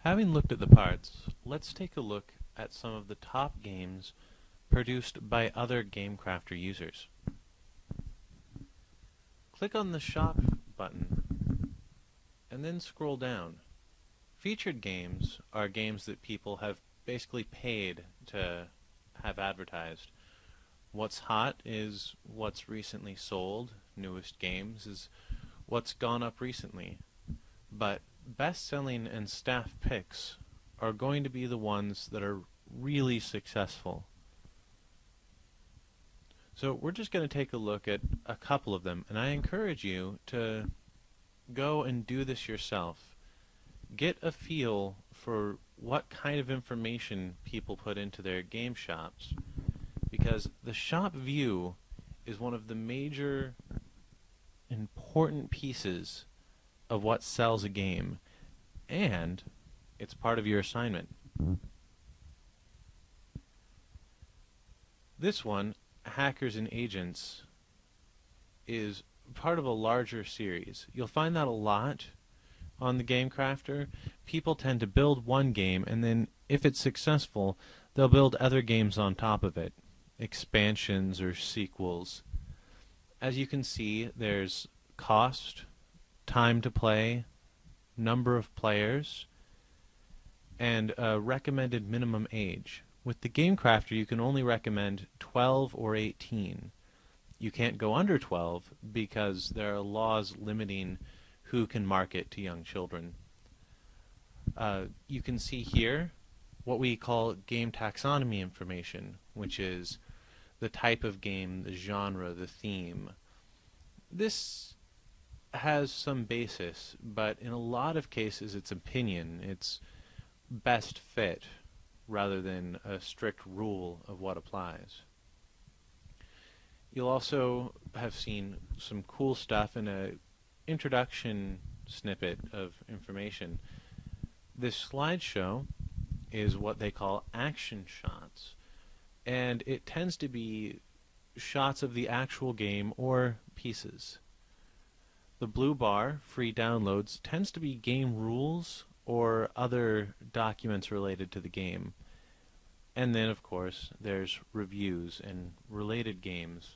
Having looked at the parts, let's take a look at some of the top games produced by other GameCrafter users. Click on the Shop button and then scroll down. Featured games are games that people have basically paid to have advertised. What's hot is what's recently sold. Newest games is what's gone up recently. But best-selling and staff picks are going to be the ones that are really successful. So we're just going to take a look at a couple of them, and I encourage you to go and do this yourself. Get a feel for what kind of information people put into their game shops, because the shop view is one of the major important pieces of what sells a game, and it's part of your assignment. This one, Hackers and Agents, is part of a larger series. You'll find that a lot on the GameCrafter. People tend to build one game, and then if it's successful, they'll build other games on top of it, expansions or sequels. As you can see, there's cost, time to play, number of players, and a recommended minimum age. With the GameCrafter, you can only recommend 12 or 18. You can't go under 12 because there are laws limiting who can market to young children. You can see here what we call game taxonomy information, which is the type of game, the genre, the theme. This has some basis, but in a lot of cases it's opinion. It's best fit rather than a strict rule of what applies. You'll also have seen some cool stuff in an introduction snippet of information. This slideshow is what they call action shots, and it tends to be shots of the actual game or pieces. The blue bar, free downloads, tends to be game rules or other documents related to the game. And then, of course, there's reviews and related games,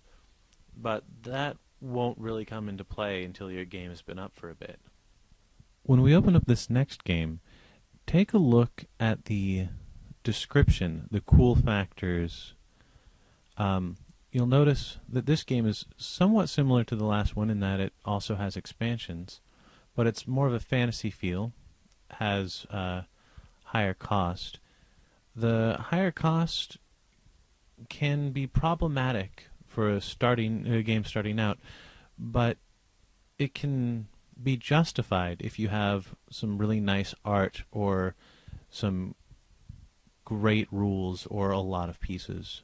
but that won't really come into play until your game has been up for a bit. When we open up this next game, take a look at the description, the cool factors. You'll notice that this game is somewhat similar to the last one in that it also has expansions, but it's more of a fantasy feel, has higher cost. The higher cost can be problematic for a game starting out, but it can be justified if you have some really nice art or some great rules or a lot of pieces.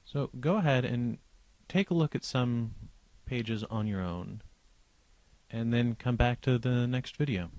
So go ahead and take a look at some pages on your own, and then come back to the next video.